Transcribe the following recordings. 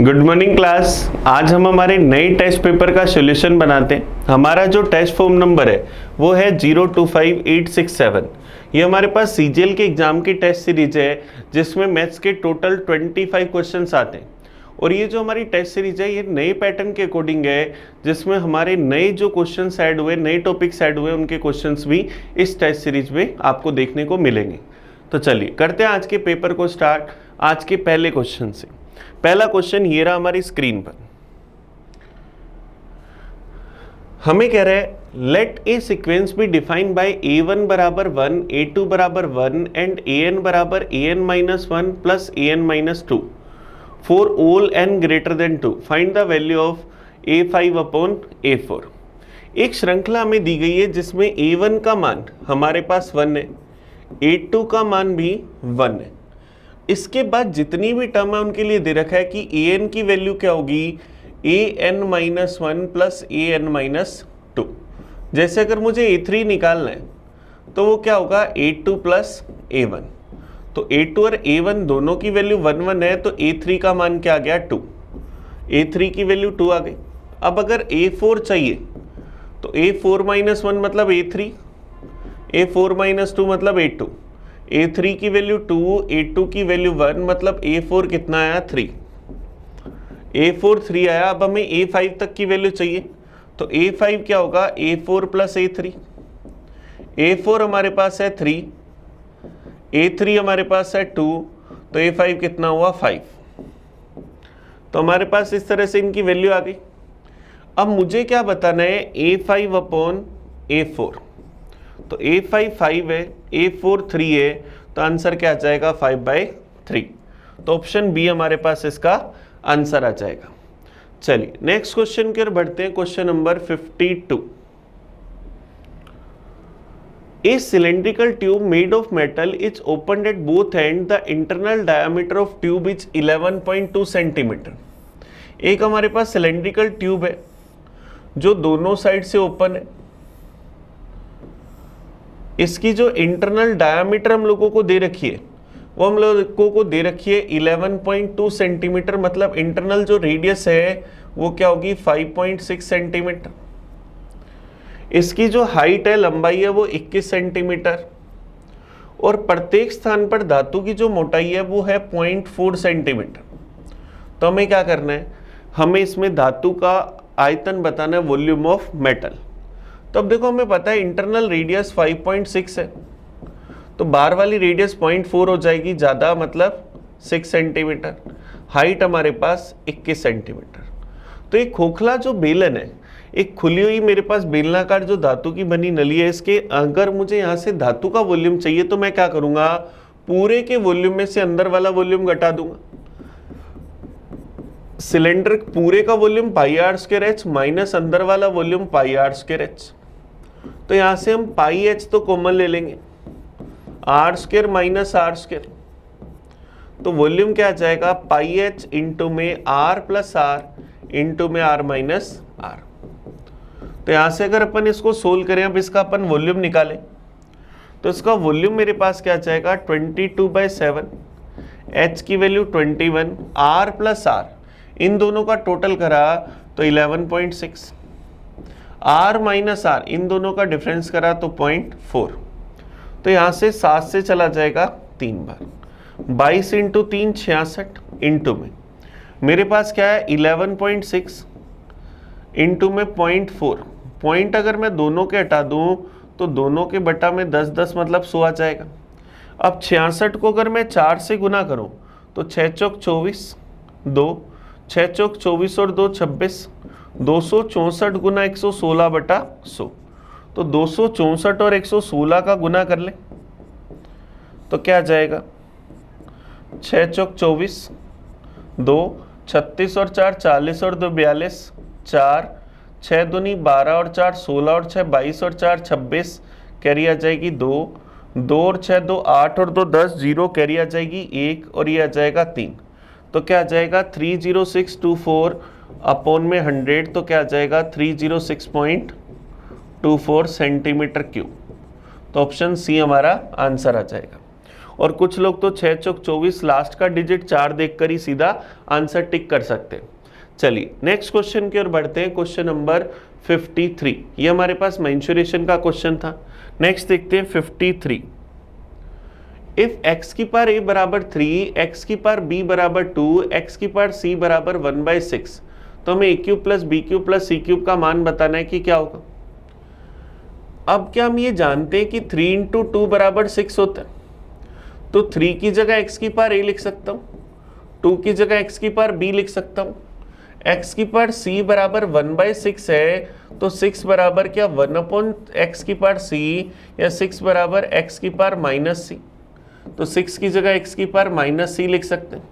Good morning class. आज हम हमारे नए टेस्ट पेपर का सॉल्यूशन बनाते हैं। हमारा जो टेस्ट फॉर्म नंबर है वो है 025867। ये हमारे पास सीजीएल के एग्जाम की टेस्ट सीरीज है जिसमें मैथ्स के टोटल 25 क्वेश्चंस आते हैं। और ये जो हमारी टेस्ट सीरीज है ये नए पैटर्न के अकॉर्डिंग है, जिसमें हमारे नए जो क्वेश्चंस ऐड हुए, नए टॉपिक्स ऐड हुए, उनके क्वेश्चंस भी इस टेस्ट सीरीज में आपको देखने को मिलेंगे। तो चलिए करते हैं आज के पेपर को स्टार्ट। आज के पहले क्वेश्चन से। पहला क्वेश्चन ये रहा हमारी स्क्रीन पर। हमें कह रहा है let a sequence be defined by a1 बराबर 1, a2 बराबर 1 एंड an बराबर an minus 1 plus an minus 2 for all n greater than 2। Find the value of a5 upon a4। एक श्रृंखला हमें दी गई है जिसमें a1 का मान हमारे पास 1 है, a2 का मान भी 1 है। इसके बाद जितनी भी टर्म है उनके लिए दे रखा है कि an की वैल्यू क्या होगी, an minus 1 plus an minus 2। जैसे अगर मुझे a3 निकालना है तो वो क्या होगा, a2 प्लस a1। तो a2 और a1 दोनों की वैल्यू 1 1 है, तो a3 का मान क्या आ गया, 2। a3 की वैल्यू 2 आ गई। अब अगर a4 चाहिए तो a4 माइनस 1 मतलब a3, a4 माइनस 2 मतलब a2, a3 की वैल्यू 2, a2 की वैल्यू 1 मतलब a4 कितना आया, 3। a4 3 आया। अब हमें a5 तक की वैल्यू चाहिए, तो a5 क्या होगा, a4 प्लस a3। a4 हमारे पास है 3, a3 हमारे पास है 2, तो a5 कितना हुआ, 5। तो हमारे पास इस तरह से इनकी वैल्यू आ गई। अब मुझे क्या बताना है, a5 अपॉन a4। तो a5 5 है, a4 3 है, तो आंसर क्या आ जाएगा, 5/3। तो ऑप्शन बी हमारे पास इसका आंसर आ जाएगा। चलिए नेक्स्ट क्वेश्चन की ओर बढ़ते हैं। Question number 52। A cylindrical tube made of metal is opened at both ends. The internal diameter of tube is 11.2 centimetre. एक हमारे पास सिलेंड्रिकल ट्यूब है जो दोनों साइड से ओपन है। इसकी जो इंटरनल डायामीटर हम लोगों को दे रखी है वो हम लोगों को दे रखी है 11.2 सेंटीमीटर, मतलब इंटरनल जो रेडियस है वो क्या होगी, 5.6 सेंटीमीटर। इसकी जो हाइट है, लंबाई है, वो 21 सेंटीमीटर। और प्रत्येक स्थान पर धातु की जो मोटाई है वो है 0.4 सेंटीमीटर। तो हमें क्या करना है, हमें इसमें धातु का आयतन बताना है, वॉल्यूम ऑफ मेटल। तो अब देखो हमें पता है इंटरनल रेडियस 5.6 है, तो बाहर वाली रेडियस 0.4 हो जाएगी, ज़्यादा मतलब 6 सेंटीमीटर। हाइट हमारे पास 21 सेंटीमीटर। तो एक खोखला जो बेलन है, एक खुली हुई मेरे पास बेलनाकार जो धातु की बनी नली है, इसके अगर मुझे यहाँ से धातु का वॉल्यूम चाहिए तो मैं क्या करूँगा, पूरे के वॉल्यूम में से अंदर वाला वॉल्यूम घटा दूंगा। सिलेंडर पूरे का volume pi r square h minus अंदर वाला volume pi r square h. तो यहां से हम पाई एच तो कॉमन ले लेंगे, r square minus r square, तो वॉल्यूम क्या आ जाएगा, पाई एच इंटू में आर प्लस आर इंटू में आर माइनस आर। तो यहां से अगर अपन इसको सोल्व करें, अब इसका अपन वॉल्यूम निकालें, तो इसका वॉल्यूम मेरे पास क्या आ जाएगा, 22/7, एच की वैल्यू 21, आर प्लस आर इन दोनों का टोटल करा तो 11.6, आर माइनस आर इन दोनों का डिफरेंस करा तो 0.4। तो यहाँ से 7 से चला जाएगा 3 बार, 22 इंटू 3 66 इंटू में मेरे पास क्या है 11.6 इंटू में 0.4। पॉइंट अगर मैं दोनों के हटा दूँ तो दोनों के बटा में 10 मतलब 100 आ जाएगा। अब 66 को अगर मैं 4 से गुना करूँ तो 6 चौक 24, 2 6 चौक 24 और 2 26, 264 गुना 116/100। तो 264 और 116 का गुना कर ले तो क्या आ जाएगा, 6 चौक 24, 2 36 और 4 40 और 2 42, 4 6 दूनी 12 और 4 16 और 6 22 और 4 26, कैरी आ जाएगी 2 2 और 6 2 8 और 2 10, 0 कैरी आ जाएगी 1 और ये आ जाएगा 3। तो क्या आ जाएगा 30624 अपॉन में 100, तो क्या आ जाएगा 306.24 सेंटीमीटर क्यूब। तो ऑप्शन सी हमारा आंसर आ जाएगा। और कुछ लोग तो 6 चौक 24 लास्ट का डिजिट 4 देखकर ही सीधा आंसर टिक कर सकते हैं। चलिए नेक्स्ट क्वेश्चन की ओर बढ़ते हैं, क्वेश्चन नंबर 53। ये हमारे पास मेंसुरेशन का क्वेश्चन था। नेक्स्ट देखते हैं 53। इफ x की पावर a बराबर 3, x की पावर b बराबर 2, x की पावर c बराबर 1/6, तो हमें a cube plus b cube plus c cube का मान बताना है कि क्या होगा। अब क्या हम ये जानते हैं कि 3 इंटू 2 बराबर 6 होता है, तो 3 की जगह x की पावर a लिख सकता हूँ, 2 की जगह x की पावर b लिख सकता हूँ, x की पावर c बराबर 1/6 है, तो 6 बराबर क्या 1/x की पावर c, या 6 बराबर x की पावर माइनस c, तो 6 की जगह x की पावर माइनस c लिख सकते हैं,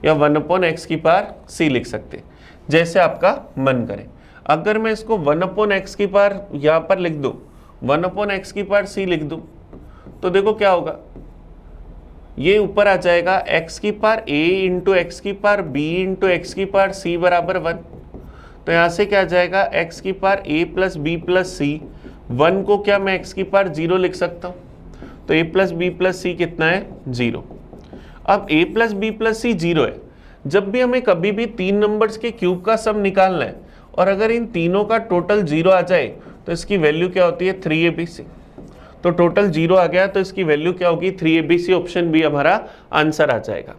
या 1/x की पावर c लिख सकते हैं, जैसे आपका मन करे। अगर मैं इसको 1/x की पावर यहाँ पर लिख दूँ, 1/x की पावर c लिख दूँ, तो देखो क्या होगा, ये ऊपर आ जाएगा x की पावर a इंटू एक्स की पावर b इंटू एक्स की पावर c बराबर 1। तो यहाँ से क्या आ जाएगा, x की power a plus b plus c, 1 को क्या मैं x की पावर 0 लिख सकता हूँ, तो a प्लस बी प्लस सी कितना है 0। अब a प्लस बी प्लस सी 0 है, जब भी हमें कभी भी 3 नंबर्स के क्यूब का सम निकालना है और अगर इन तीनों का टोटल 0 आ जाए तो इसकी वैल्यू क्या होती है 3abc। तो टोटल 0 आ गया तो इसकी वैल्यू क्या होगी 3abc, ऑप्शन बी हमारा आंसर आ जाएगा।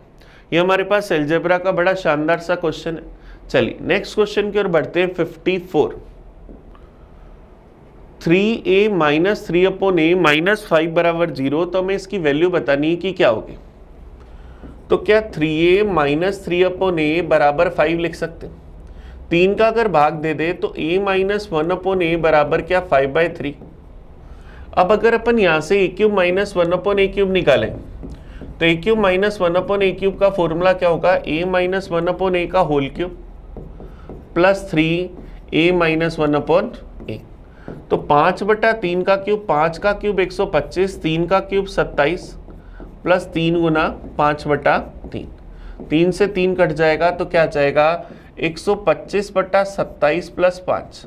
ये हमारे पास अलजेब्रा का बड़ा शानदार सा क्वेश्चन है। चलिए नेक्स्ट क्वेश्चन की ओर बढ़ते हैं 54। 3a माइनस 3/a माइनस 5 बराबर 0, तो हमें इसकी वैल्यू बतानी है कि क्या होगी। तो क्या 3a माइनस 3/a बराबर 5 लिख सकते हैं। 3 का अगर भाग दे दे तो a माइनस 1/a बराबर क्या 5/3। अब अगर अपन यहाँ से a cube minus 1/a cube निकालें तो a cube minus 1/a cube का फॉर्मूला क्या होगा, a माइनस 1/a का whole cube plus 3a minus 1/a। तो 5/3 का क्यूब, 5 का क्यूब 125, 3 का क्यूब 27 प्लस 3 गुना 5/3, 3 से 3 कट जाएगा तो क्या जाएगा 125/27 प्लस 5।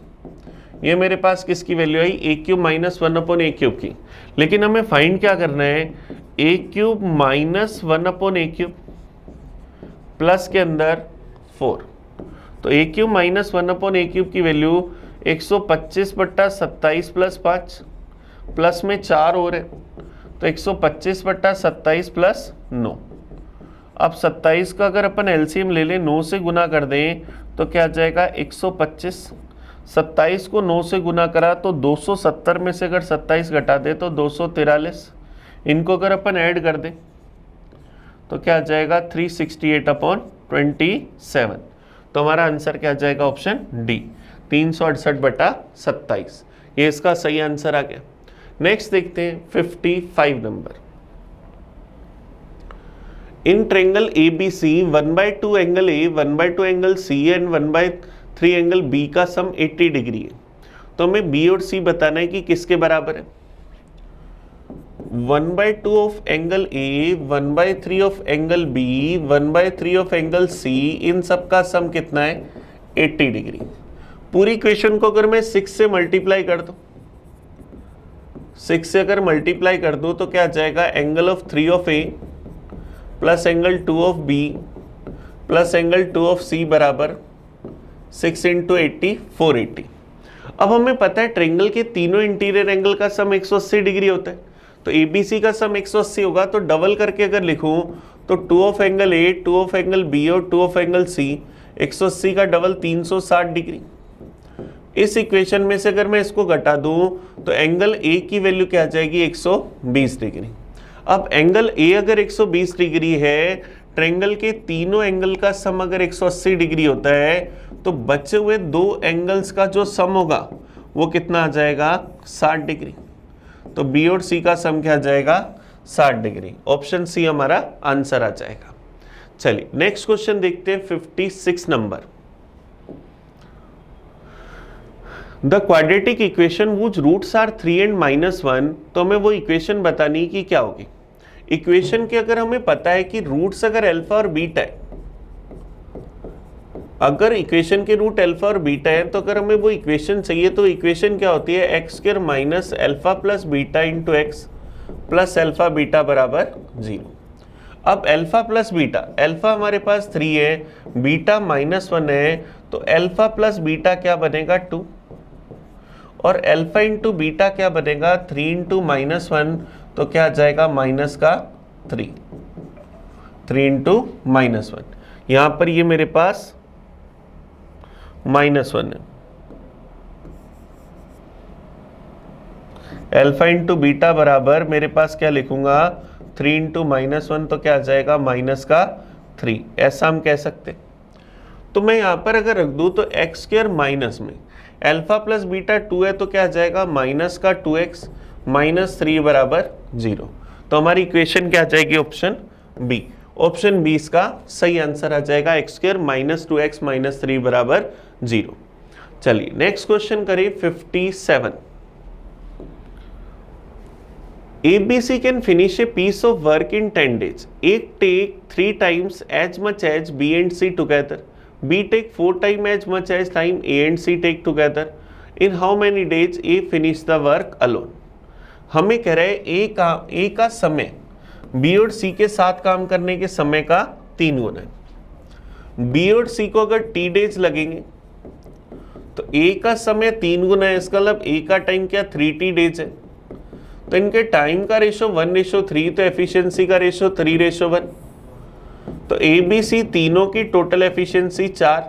ये मेरे पास किसकी value I, a cube minus 1/a cube की। लेकिन हमें फाइंड क्या करना है, a cube minus 1/a cube plus के अंदर 4। तो a cube minus 1/a cube की वैल्यू 125/27 प्लस 5 प्लस में 4 और है, तो 125/27 प्लस 9। अब 27 का अगर अपन एलसीएम ले लें, 9 से गुना कर दें तो क्या जाएगा 125। 27 को 9 से गुना करा तो 270 में से अगर 27 घटा दे तो 243। इनको अगर अपन ऐड कर दें तो क्या आ जाएगा 368/27। तो हमारा आंसर क्या आ जाएगा, ऑप्शन डी 368/27। ये इसका सही आंसर आ गया। नेक्स्ट देखते हैं 55 number. In triangle ABC 1/2 angle A, 1/2 angle C and 1/3 angle B का सम 80 डिग्री है। तो हमें B और C बताना है कि किसके बराबर है। 1/2 of angle A, 1/3 of angle B, 1/3 of angle C, इन सब का सम कितना है 80 डिग्री। पूरी इक्वेशन को अगर मैं 6 से मल्टीप्लाई कर दूं, 6 से अगर मल्टीप्लाई कर दूं तो क्या आ जाएगा, angle of 3 of A plus angle 2 of B plus angle 2 of C बराबर 6 इंटू 80 480। अब हमें पता है ट्रायंगल के तीनों इंटीरियर एंगल का सम 180 डिग्री होता है, तो ABC का सम 180 होगा। तो डबल करके अगर लिखूं तो 2 of angle A, 2 of angle B और 2 ऑफ एंगल C, 180 का डबल 360 डिग्री। इस इक्वेशन में से अगर मैं इसको घटा दूं तो एंगल A की वैल्यू क्या आ जाएगी 120 डिग्री। अब एंगल A अगर 120 डिग्री है, ट्रायंगल के तीनों एंगल का सम अगर 180 डिग्री होता है, तो बचे हुए दो एंगल्स का जो सम होगा वो कितना आ जाएगा 60 डिग्री। तो B और C का सम क्या आ जाएगा 60 डिग्री। ऑप्शन सी हमारा आंसर आ जाएगा। चलिए नेक्स्ट क्वेश्चन देखते हैं 56 number. The quadratic equation which roots are 3 and -1, तो हमें वो इक्वेशन बतानी कि क्या होगी। इक्वेशन के अगर हमें पता है कि रूट्स अगर अल्फा और बीटा है, अगर इक्वेशन के रूट अल्फा और बीटा है, तो अगर हमें वो इक्वेशन चाहिए तो इक्वेशन क्या होती है x² minus alpha plus beta into x plus alpha beta बराबर 0। अब अल्फा प्लस बीटा, अल्फा हमारे पास 3 है, बीटा -1 है, तो अल्फा प्लस बीटा क्या बनेगा 2, और अल्फा इंटू बीटा क्या बनेगा 3 इंटू -1, तो क्या आ जाएगा माइनस का 3 इंटू -1। यहां पर ये मेरे पास -1 है, अल्फा इंटू बीटा बराबर मेरे पास क्या लिखूंगा 3 इंटू -1, तो क्या आ जाएगा माइनस का 3, ऐसा हम कह सकते। तो मैं यहां पर अगर रख दूं तो एक्स स्क्वायर माइनस में अल्फा प्लस बीटा 2 है, तो क्या आ जाएगा माइनस का 2x -3 बराबर 0। तो हमारी इक्वेशन क्या आ जाएगी ऑप्शन बी। ऑप्शन बी इसका सही आंसर आ जाएगा, एक्स स्क्वायर -2x -3 बराबर 0। चलिए नेक्स्ट क्वेश्चन करिए 57। ABC can finish a piece of work in 10 days. A take 3 times as much as B and C together. B take 4 times as much as time A and C take together. In how many days A finish the work alone? हमें कह रहे हैं A का समय B और C के साथ काम करने के समय का 3 गुना है। B और C को अगर T डेज लगेंगे तो A का समय 3 गुना है, इसका मतलब A का टाइम क्या 3T डेज है। तो इनके टाइम का रेशो 1:3, तो एफिशिएंसी का रेशो 3:1। तो ए बी सी तीनों की टोटल एफिशिएंसी 4,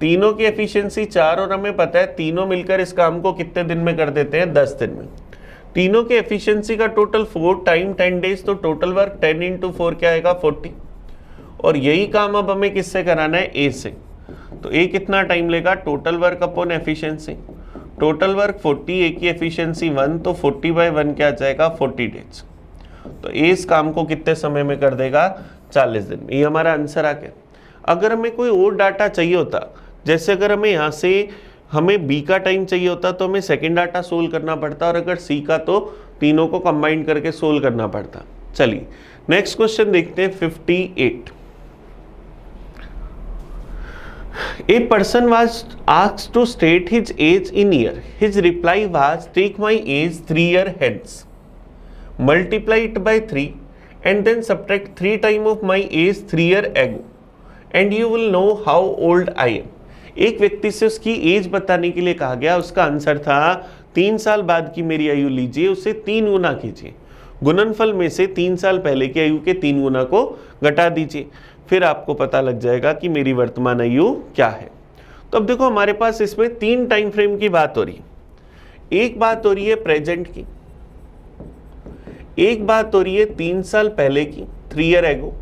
तीनों की एफिशिएंसी 4, और हमें पता है तीनों मिलकर इस काम को कितने दिन में कर देते हैं 10 दिन में। तीनों की एफिशिएंसी का टोटल 4 टाइम 10 डेज, तो टोटल वर्क 10 इंटू 4 क्या आएगा 40। और यही काम अब हमें किससे कराना है ए से। तो ए कितना टाइम लेगा total work upon efficiency, total work 40, ए की एफिशिएंसी 1, तो 40/1 क्या आ जाएगा 40 डेज। तो ए इस काम को कितने समय में कर देगा 40 दिन में। ये हमारा आंसर आ गया। अगर हमें कोई और डाटा चाहिए होता, जैसे अगर हमें यहाँ से हमें बी का टाइम चाहिए होता तो हमें सेकेंड डाटा सोल्व करना पड़ता, और अगर सी का तो तीनों को कंबाइन करके सोल्व करना पड़ता। चलिए नेक्स्ट क्वेश्चन देखते हैं 58। A person was asked to state his age in year. His reply was, take my age 3 years hence, multiply it by 3 and then subtract 3 times of my age 3 years ago and you will know how old I am. एक व्यक्ति से उसकी as बताने के लिए कहा गया, उसका आंसर था 3 साल बाद की मेरी आयु लीजिए, उसे 3 गुना कीजिए, गुणनफल में से 3 साल पहले की आयु के 3 गुना को घटा दीजिए, फिर आपको पता लग जाएगा कि मेरी वर्तमान आयु क्या है। तो अब देखो हमारे पास इसमें 3 टाइम फ्रेम की बात हो रही है। एक बात हो रही है प्रेजेंट की, एक बात हो रही है 3 साल पहले की 3 ईयर एगो,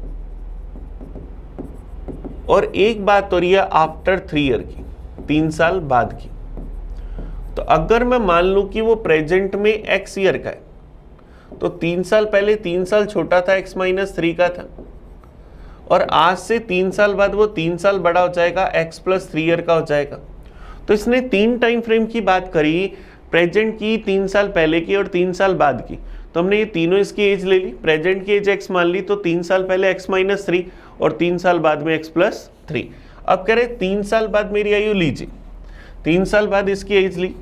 और एक बात हो रही है आफ्टर 3 ईयर की 3 साल बाद की। तो अगर मैं मान लूं कि वो प्रेजेंट में x ईयर का है, तो 3 साल पहले 3 साल छोटा था, x - 3 का था, और आज से 3 साल बाद वो 3 साल बड़ा हो जाएगा, x + 3 ईयर का हो जाएगा। तो इसने 3 टाइम फ्रेम की बात करी, प्रेजेंट की, 3 साल पहले की और 3 साल बाद की। तो हमने ये तीनों इसकी एज ले ली, प्रेजेंट की एज x मान ली, तो 3 साल पहले x - 3 और 3 साल बाद में x + 3। अब कह रहे 3 साल बाद मेरी आयु लीजिए, 3 साल बाद इसकी एज ली,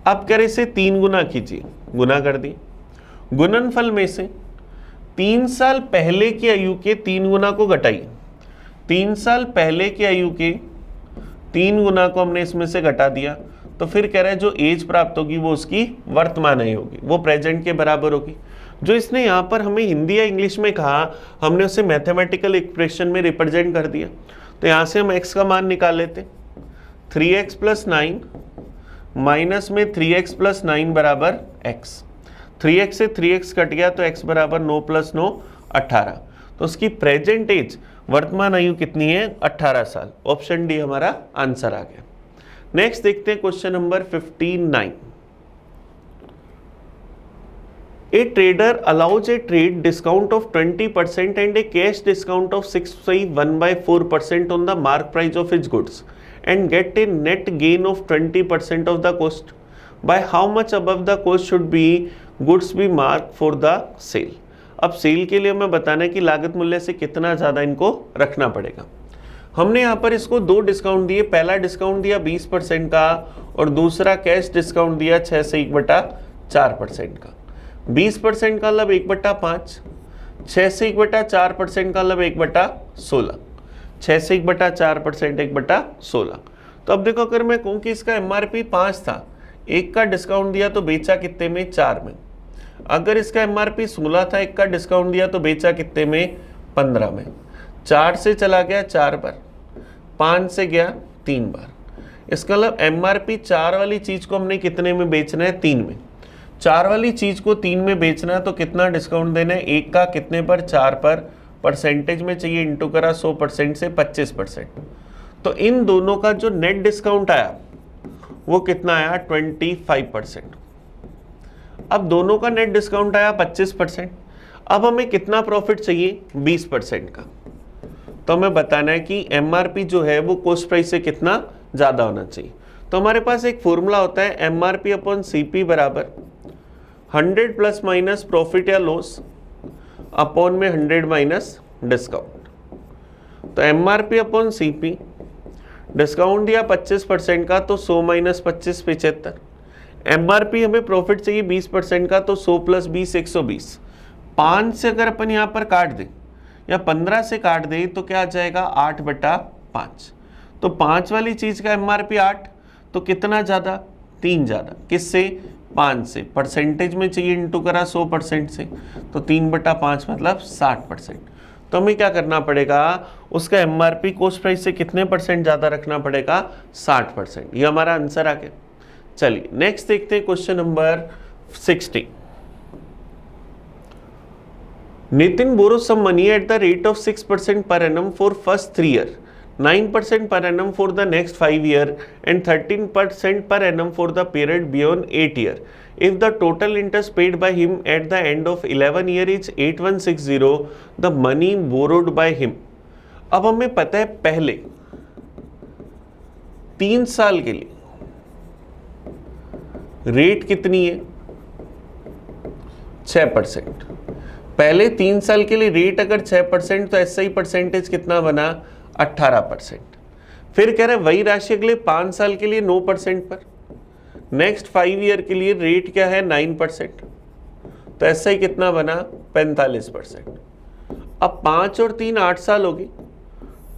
अब कह रहे इसे 3 गुना कीजिए, गुना कर दी, गुणनफल में से 3 साल पहले की आयु के 3 गुना को घटाइए, 3 साल पहले की आयु के 3 गुना को हमने इसमें से घटा दिया, तो फिर कह रहा है जो एज प्राप्त होगी वो उसकी वर्तमान आयु होगी, वो प्रेजेंट के बराबर होगी। जो इसने यहाँ पर हमें हिंदी या इंग्लिश में कहा, हमने उसे मैथमेटिकल एक्सप्रेशन में रिप्रेजेंट कर दिया। तो यहाँ से हम x का मान निकाल लेते, 3x + 9 माइनस में 3x + 9 बराबर x, 3x से 3x कट गया तो x बराबर 9 + 9 18। तो उसकी प्रेजेंट एज वर्तमान आयु कितनी है 18 साल। ऑप्शन डी हमारा आंसर आ गया। नेक्स्ट देखते हैं question number 59। A trader allows a trade discount of 20% and a cash discount of 6.1/4% on the mark price of his goods and get a net gain of 20% of the cost. By how much above the cost should be goods be marked for the sale? अब cell के लिए हमें बताना है कि लागत मूल्य से कितना ज़्यादा इनको रखना पड़ेगा। हमने यहाँ पर इसको 2 डिस्काउंट दिए, पहला डिस्काउंट दिया 20% का और दूसरा कैश डिस्काउंट दिया 6 से 1/4% का। 20% का मतलब 1/5, 6 से 1/4% का मतलब 1/16, 6 से 1/4% 1/16। तो अब देखो अगर मैं कहूँ कि इसका MRP 5 था, 1 का डिस्काउंट दिया तो बेचा कितने में, 4 में। अगर इसका MRP 16 था, 1 का डिस्काउंट दिया तो बेचा कितने में, 15 में। 4 से चला गया 4 बार, 5 से गया 3 बार। इसका मतलब MRP 4 वाली चीज को हमने कितने में बेचना है, 3 में। 4 वाली चीज को 3 में बेचना है तो कितना डिस्काउंट देना है, 1 का कितने पर, 4 पर, परसेंटेज में चाहिए, इंटू करा 100% से 25%। तो इन दोनों का जो नेट डिस्काउंट आया वो कितना आया, 25%। अब दोनों का नेट डिस्काउंट आया 25%। अब हमें कितना प्रॉफिट चाहिए, 20% का। तो हमें बताना है कि MRP जो है वो कॉस्ट प्राइस से कितना ज़्यादा होना चाहिए। तो हमारे पास एक फॉर्मूला होता है MRP अपॉन CP बराबर 100 प्लस माइनस प्रॉफिट या लॉस अपॉन में 100 माइनस डिस्काउंट। तो MRP अपॉन CP, डिस्काउंट दिया 25% का तो 100 माइनस 25 75। MRP हमें प्रॉफिट चाहिए 20% का तो 100 प्लस 20 120। 5 से अगर अपन यहाँ पर काट दें या 15 से काट दें तो क्या आ जाएगा, 8/5। तो 5 वाली चीज का MRP 8, तो कितना ज्यादा, 3 ज्यादा। किससे, 5 से। परसेंटेज में चाहिए, इंटू करा 100% से, तो 3/5 मतलब 60%। तो हमें क्या करना पड़ेगा, उसका MRP कॉस्ट प्राइस से कितने % ज्यादा रखना पड़ेगा, 60%। ये हमारा आंसर आ गया। चलिए नेक्स्ट देखते हैं question number 60। Nitin borrows some money at the rate of 6% per annum for first 3 years, 9% per annum for the next 5 years, and 13% per annum for the period beyond 8 years. If the total interest paid by him at the end of 11 years is 8160, the money borrowed by him. अब हमें पता है पहले 3 साल के लिए rate कितनी है, 6%। पहले 3 साल के लिए रेट अगर 6% तो SI परसेंटेज कितना बना, 18%। फिर कह रहे वही राशि अगले 5 साल के लिए 9% पर। नेक्स्ट 5 ईयर के लिए रेट क्या है, 9%, तो SI कितना बना, 45%। अब 5 और 3 8 साल होगी,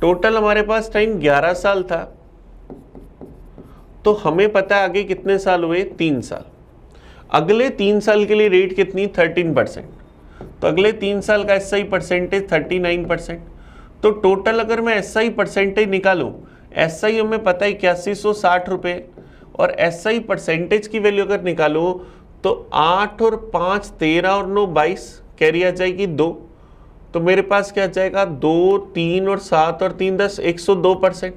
टोटल हमारे पास टाइम 11 साल था। तो हमें पता है आगे कितने साल हुए, 3 साल। अगले 3 साल के लिए रेट कितनी, 13%। तो अगले 3 साल का SI परसेंटेज 39%। तो टोटल अगर मैं SI परसेंटेज निकालूं, SI हमें पता है 8160 रुपये, और SI परसेंटेज की वैल्यू अगर निकालूं तो 8 और 5 13 और 9 22, कैरी आ जाएगी 2। तो मेरे पास क्या जाएगा, 2 3 और 7 और 3 10, 102%।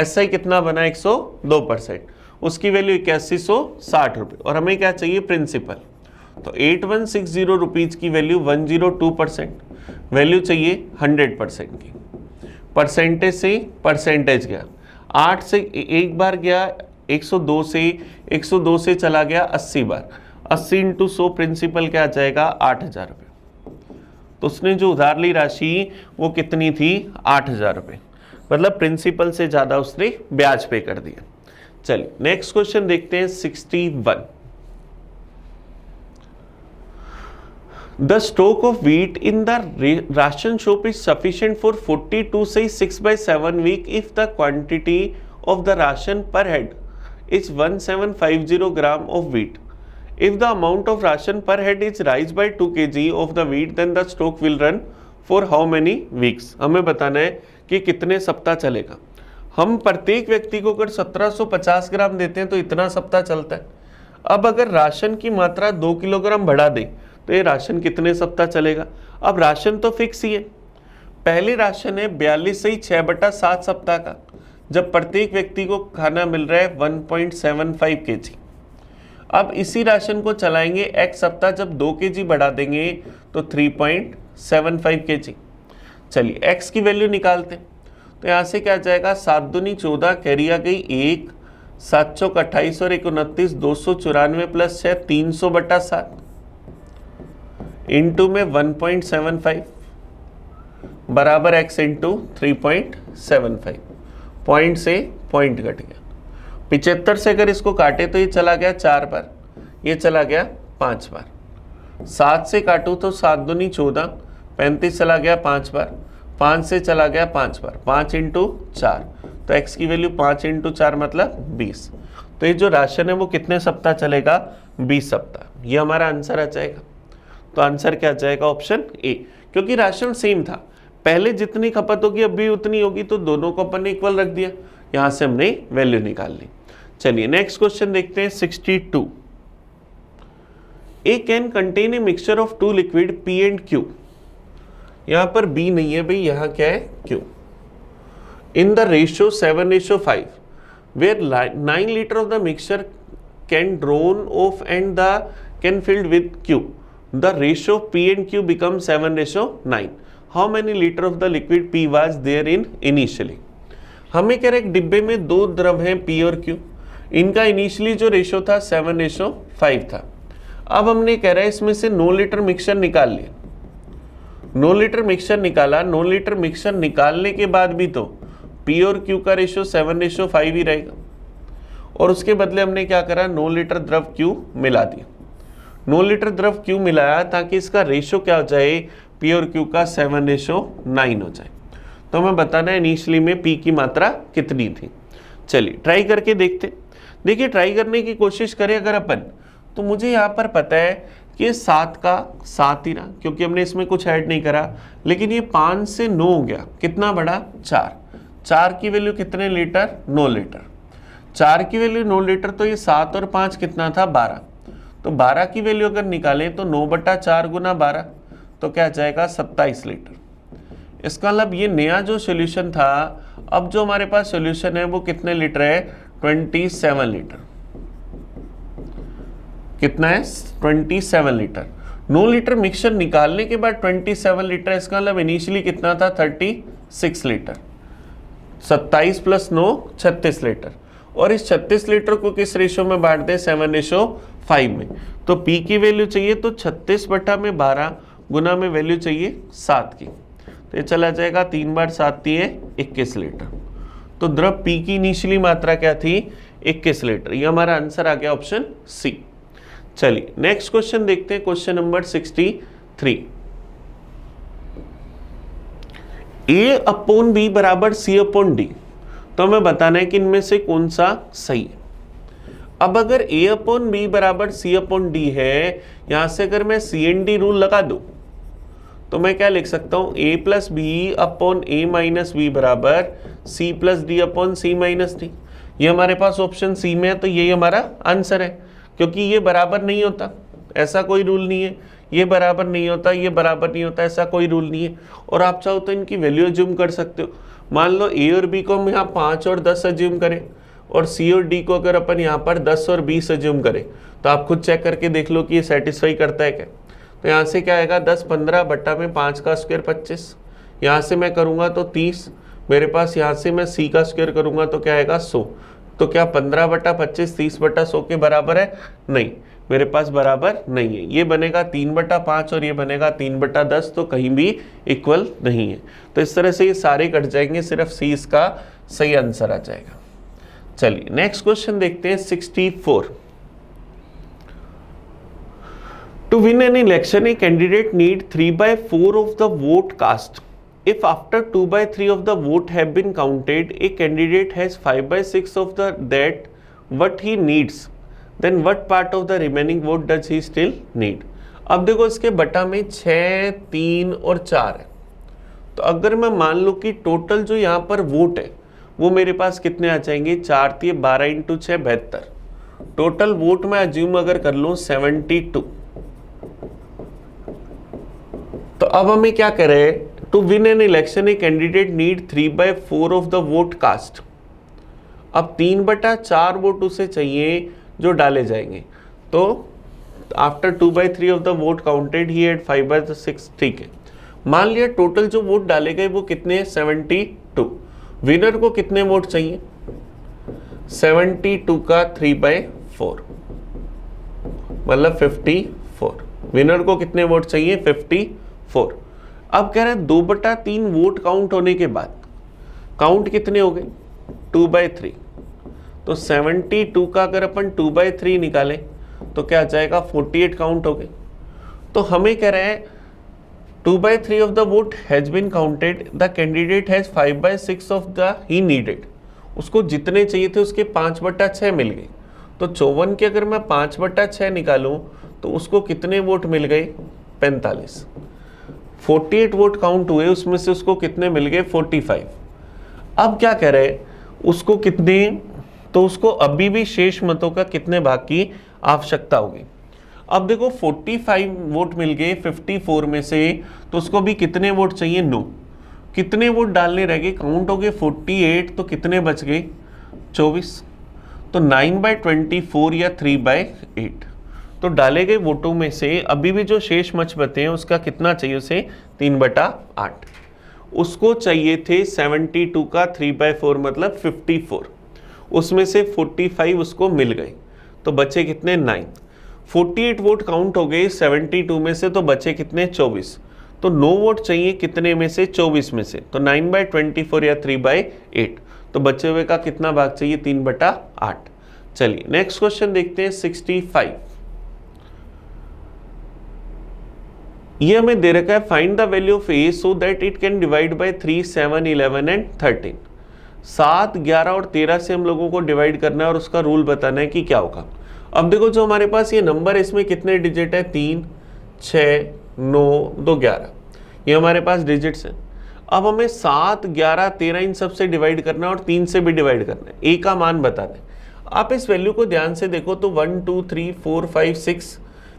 SI कितना बना, 102%। उसकी वैल्यू 8160 रुपये, और हमें क्या चाहिए, प्रिंसिपल। तो 8160 रुपीज की वैल्यू 102%, वैल्यू चाहिए 100% की। परसेंटेज से परसेंटेज गया, 8 से एक बार गया 102 से चला गया 80 बार, 80 इंटू 100 प्रिंसिपल क्या आ जाएगा, 8000 रुपये। तो उसने जो उधार ली राशि वो कितनी थी, 8000 रुपये। मतलब प्रिंसिपल से ज्यादा उसने ब्याज पे कर दिया। चलिए नेक्स्ट क्वेश्चन देखते हैं 61। The stock of wheat in the ration shop is sufficient for 42 say 6/7 week if the quantity of the ration per head is 1750 gram of wheat. If the amount of ration per head is rise by 2 kg of the wheat, then the stock will run for how many weeks? हमें बताना है कि कितने सप्ताह चलेगा। हम प्रत्येक व्यक्ति को अगर 1750 ग्राम देते हैं तो इतना सप्ताह चलता है। अब अगर राशन की मात्रा 2 किलोग्राम बढ़ा दें तो ये राशन कितने सप्ताह चलेगा। अब राशन तो फिक्स ही है, पहले राशन है 42 से 6/7 सप्ताह का, जब प्रत्येक व्यक्ति को खाना मिल रहा है 1.75 kg। अब इसी राशन को चलाएंगे x सप्ताह, जब 2 kg बढ़ा देंगे तो 3.75 kg। चलिए x की वैल्यू निकालते हैं। तो यहाँ से क्या जाएगा, 7 दूनी 14, कैरी आ गई 1, 7 चौक 28 और 1 29, 294 प्लस 6 300/7 इंटू में 1.75 बराबर x इंटू 3.75। पॉइंट से पॉइंट घट गया। 75 से अगर इसको काटे तो ये चला गया 4 बार, ये चला गया 5 बार। 7 से काटूँ तो 7 दूनी 14, 35 चला गया 5 बार, 5 से चला गया 5 बार, 5 इंटू 4, तो x की वैल्यू 5 इंटू 4 मतलब 20। तो ये जो राशन है वो कितने सप्ताह चलेगा? 20 सप्ताह। ये हमारा आंसर आ जाएगा। तो आंसर क्या आ जाएगा? ऑप्शन ए, क्योंकि राशन सेम था, पहले जितनी खपत होगी अब भी उतनी होगी, तो दोनों को अपन ने इक्वल रख दिया, यहां से हमने वैल्यू निकाल ली। चलिए नेक्स्ट क्वेश्चन देखते हैं 62। A can contain a mixture of two liquid P and Q। यहां पर B नहीं है भाई, यहां क्या है? Q। In the ratio 7:5 where 9 liter of the mixture can drawn off and the can filled with Q. The ratio P and Q becomes 7:9. How many liter of the liquid P was there in initially? हमें कह रहे एक डिब्बे में दो द्रव हैं P और Q, इनका इनिशियली जो रेशियो था 7:5 था। अब हमने कह रहा है इसमें से 9 लीटर मिक्सचर निकाल लिया, 9 लीटर मिक्सचर निकाला, 9 लीटर मिक्सचर निकालने के बाद भी तो P और Q का रेशियो 7:5 ही रहेगा, और उसके बदले हमने क्या करा? 9 लीटर द्रव Q मिला दिया। 9 लीटर द्रव Q मिलाया ताकि इसका रेशियो क्या हो जाए? P और Q का 7:9 हो जाए। तो हमें बताना है इनिशियली में P की मात्रा कितनी थी। चलिए ट्राई करके देखते। देखिए ट्राई करने की कोशिश करें अगर अपन, तो मुझे यहाँ पर पता है कि 7 का 7 ही रहा, क्योंकि हमने इसमें कुछ ऐड नहीं करा, लेकिन ये 5 से 9 हो गया, कितना बड़ा? 4। 4 की वैल्यू कितने लीटर? 9 लीटर। 4 की वैल्यू 9 लीटर, तो ये 7 और 5 कितना था? 12। तो 12 की वैल्यू अगर निकालें तो 9/4 गुना 12, तो क्या जाएगा? 27 लीटर। इसका मतलब ये नया जो सॉल्यूशन था, अब जो हमारे पास सॉल्यूशन है वो कितने लीटर है? 27 लीटर। कितना है? 27 लीटर। 9 लीटर मिक्सचर निकालने के बाद 27 लीटर, इसका मतलब इनिशियली कितना था? 36 लीटर। 27 प्लस 9 36 लीटर, और इस 36 लीटर को किस रेशियो में बांट दें? 7:5 में। तो P की वैल्यू चाहिए तो 36/12 गुना में वैल्यू चाहिए 7 की, तो ये चला जाएगा 3 बार 7 है 21 लीटर। तो द्रव P की इनिशियली मात्रा क्या थी? 21 लीटर। ये हमारा आंसर आ गया ऑप्शन सी। चलिए नेक्स्ट क्वेश्चन देखते हैं, क्वेश्चन नंबर 63। A/B बराबर C/D, तो हमें बताना है कि इनमें से कौन सा सही है। अब अगर A/B बराबर C/D है, यहां से अगर मैं C/D रूल लगा दूं तो मैं क्या लिख सकता हूं? A + B/A - B बराबर C + D/C - D। ये हमारे पास ऑप्शन सी में है, तो यही हमारा आंसर है, क्योंकि ये बराबर नहीं होता, ऐसा कोई रूल नहीं है। ये बराबर नहीं होता, ये बराबर नहीं होता, ऐसा कोई रूल नहीं है। और आप चाहो तो इनकी वैल्यू अज्यूम कर सकते हो। मान लो A और B को हम यहाँ 5 और 10 अज्यूम करें, और C और D को अगर अपन यहाँ पर 10 और 20 अज्यूम करें, तो आप खुद चेक करके देख लो कि ये सेटिस्फाई करता है क्या। तो यहाँ से क्या आएगा? 10 15 बट्टा में 5 का स्क्वायर 25, यहाँ से मैं करूँगा तो 30, मेरे पास यहाँ से मैं C का स्क्वायर करूँगा तो क्या आएगा? 100। तो क्या 15/25 30/100 के बराबर है? नहीं, मेरे पास बराबर नहीं है। ये बनेगा 3/5 और ये बनेगा 3/10, तो कहीं भी इक्वल नहीं है। तो इस तरह से ये सारे कट जाएंगे, सिर्फ सी इसका सही आंसर आ जाएगा। चलिए नेक्स्ट क्वेश्चन देखते हैं 64। To win an election a candidate need 3/4 of the vote cast. If after 2/3 of the vote have been counted, a candidate has 5/6 of that what he needs, then what part of the remaining vote does he still need? अब देखो इसके बटा में 6, 3 और 4 है। तो अगर मैं मान लूँ कि टोटल जो यहाँ पर वोट है वो मेरे पास कितने आ जाएंगे? 4 × 12 × 6 72। टोटल वोट मैं अज्यूम अगर कर लूँ 72। तो अब हमें क्या करें? To win an election a candidate need 3/4 of the vote cast. अब 3/4 वोट उसे चाहिए जो डाले जाएंगे। तो after 2/3 of the vote counted he had 5/6। ठीक है, मान लिया टोटल जो वोट डाले गए वो कितने हैं? 72। विनर को कितने वोट चाहिए? 72 का 3/4 मतलब 54। विनर को कितने वोट चाहिए? 54। अब कह रहे हैं 2/3 वोट काउंट होने के बाद काउंट कितने हो गए? 2/3। तो 72 का अगर अपन 2/3 निकालें तो क्या आ जाएगा? 48 काउंट हो गए। तो हमें कह रहे हैं 2/3 of the vote has been counted, the candidate has 5/6 of the he needed. उसको जितने चाहिए थे उसके 5/6 मिल गए। तो 54 के अगर मैं 5/6 निकालूं तो उसको कितने वोट मिल गए? 45। 48 वोट काउंट हुए, उसमें से उसको कितने मिल गए? 45। अब क्या कह रहे हैं, उसको कितने, तो उसको अभी भी शेष मतों का कितने भाग की आवश्यकता होगी? अब देखो 45 वोट मिल गए 54 में से, तो उसको भी कितने वोट चाहिए? 9। कितने वोट डालने रह गए? काउंट हो गए 48, तो कितने बच गए? 24। तो 9/24 या 3/8। तो डाले गए वोटों में से अभी भी जो शेष मच बचे हैं उसका कितना चाहिए उसे? 3/8। उसको चाहिए थे 72 का 3/4 मतलब 54। उसमें से 45 उसको मिल गए, तो बचे कितने? 9। 48 वोट काउंट हो गए 72 में से, तो बचे कितने? 24। तो 9 वोट चाहिए कितने में से? 24 में से। तो 9/24 या 3/8। तो बचे हुए का कितना भाग चाहिए? 3/8। चलिए नेक्स्ट क्वेश्चन देखते हैं 65। ये हमें दे रखा है find the value of A so that it can divide by 3, 7, 11 and 13। 7, 11 और 13 से हम लोगों को डिवाइड करना है और उसका रूल बताना है कि क्या होगा। अब देखो जो हमारे पास ये नंबर है इसमें कितने डिजिट है? 3, 6, 9, 2, 11। ये हमारे पास डिजिट्स हैं। अब हमें 7, 11, 13 इन सब से डिवाइड करना है और 3 से भी डिवाइड करना है। ए का मान बता दें। आप इस वैल्यू को ध्यान से देखो तो 1, 2, 3, 4, 5, 6,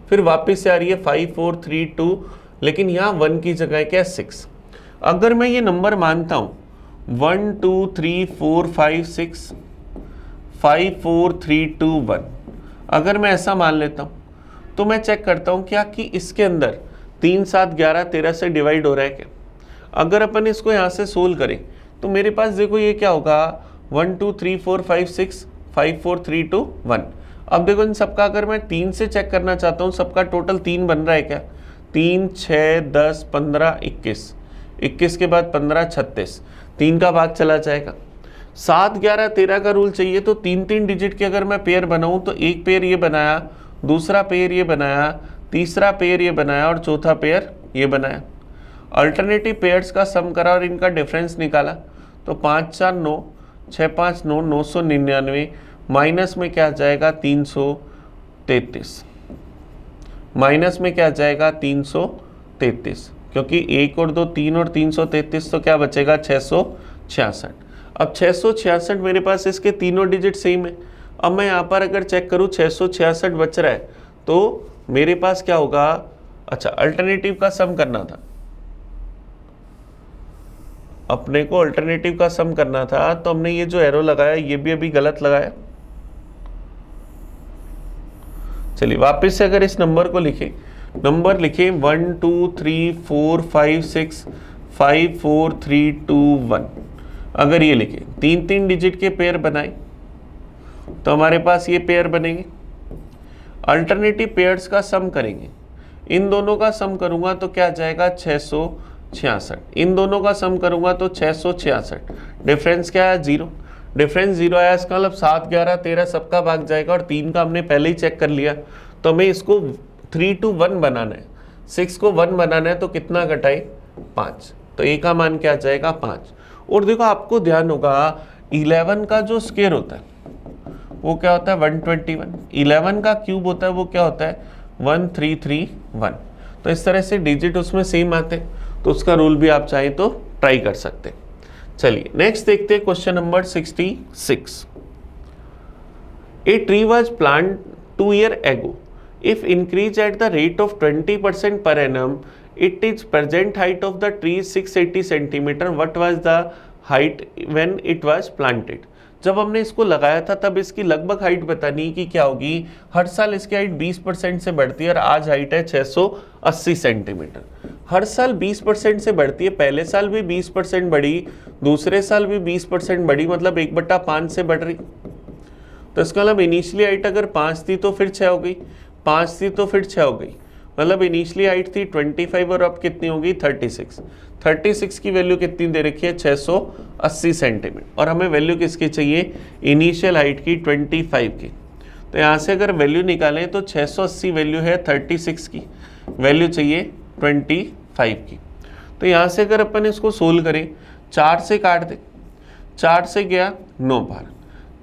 फिर वापस से आ रही है 5, 4, 3, 2, लेकिन यहाँ 1 की जगह क्या है? 6। अगर मैं ये नंबर मानता हूँ 1, 2, 3, 4, 5, 6, 5, 4, 3, 2, 1, अगर मैं ऐसा मान लेता हूँ तो मैं चेक करता हूँ क्या कि इसके अंदर 3, 7, 11, 13 से डिवाइड हो रहा है क्या? अगर अपन इसको यहाँ से सोल्व करें तो मेरे पास देखो ये क्या होगा? 1, 2, 3, 4, 5, 6, 5, 4, 3, 2, 1। अब देखो इन सबका अगर मैं 3 से चेक करना चाहता हूँ, सबका टोटल 3 बन रहा है क्या? 3, 6, 10, 15, 21, 21 के बाद 15, 36, 3 का भाग चला जाएगा। 7, 11, 13 का रूल चाहिए तो 3 डिजिट के अगर मैं पेयर बनाऊं तो एक पेयर ये बनाया, दूसरा पेयर ये बनाया, तीसरा पेयर ये बनाया और चौथा पेयर ये बनाया। अल्टरनेटिव पेयर्स का सम करा और इनका डिफरेंस निकाला तो 5, 4, 9, 6, 5, 9, 999, माइनस में क्या जाएगा? 333। माइनस में क्या जाएगा? 333, क्योंकि 1 और 2 3 और 333, तो क्या बचेगा? 666। अब 666 मेरे पास इसके तीनों डिजिट सेम है। अब मैं यहाँ पर अगर चेक करूँ 666 बच रहा है तो मेरे पास क्या होगा? अच्छा, अल्टरनेटिव का सम करना था, अपने को अल्टरनेटिव का सम करना था, तो हमने ये जो एरो लगाया ये भी अभी गलत लगाया। चलिए वापस से अगर इस नंबर को लिखें, नंबर लिखें 1, 2, 3, 4, 5, 6, 5, 4, 3, 2, 1। अगर ये लिखें 3 डिजिट के पेयर बनाए तो हमारे पास ये पेयर बनेंगे। अल्टरनेटिव पेयर्स का सम करेंगे, इन दोनों का सम करूंगा तो क्या जाएगा? 666। इन दोनों का सम करूंगा तो 666। डिफरेंस क्या है? 0। डिफरेंस 0 आया, इसका मतलब 7, 11, 13 सबका भाग जाएगा और 3 का हमने पहले ही चेक कर लिया। तो हमें इसको 3 to 1 बनाना है, 6 को 1 बनाना है, तो कितना घटाए? 5। तो ए का मान क्या जाएगा? 5। और देखो आपको ध्यान होगा 11 का जो स्क्वायर होता है वो क्या होता है? 121। 11 का क्यूब होता है वो क्या होता है? 1331। तो इस तरह से डिजिट उसमें सेम आते हैं, तो उसका रूल भी आप चाहें तो ट्राई कर सकते हैं। चलिए नेक्स्ट देखते हैं question number 66। A tree was plant 2 years ago. If increase at the rate of 20% per annum, it is present height of the tree 680 centimeter. What was the height when it was planted? जब हमने इसको लगाया था तब इसकी लगभग height बतानी कि क्या होगी। हर साल इसकी हाइट 20% से बढ़ती है और आज हाइट है 680 सेंटीमीटर। हर साल 20% से बढ़ती है, पहले साल भी 20% बढ़ी, दूसरे साल भी 20% बढ़ी, मतलब 1/5 से बढ़ रही। तो इसका मतलब इनिशियली हाइट अगर 5 थी तो फिर 6 हो गई, 5 थी तो फिर 6 हो गई, मतलब इनिशियली हाइट थी 25 और अब कितनी होगी? 36। 36 की वैल्यू कितनी दे रखी है? 680 सेंटीमीटर। और हमें वैल्यू किसकी चाहिए? इनिशियल हाइट की 25 की। तो यहाँ से अगर वैल्यू निकालें तो 680 वैल्यू है 36 की, वैल्यू चाहिए 25 की। तो यहाँ से अगर अपन इसको सोल्व करें, 4 से काट दे, 4 से गया 9 बार,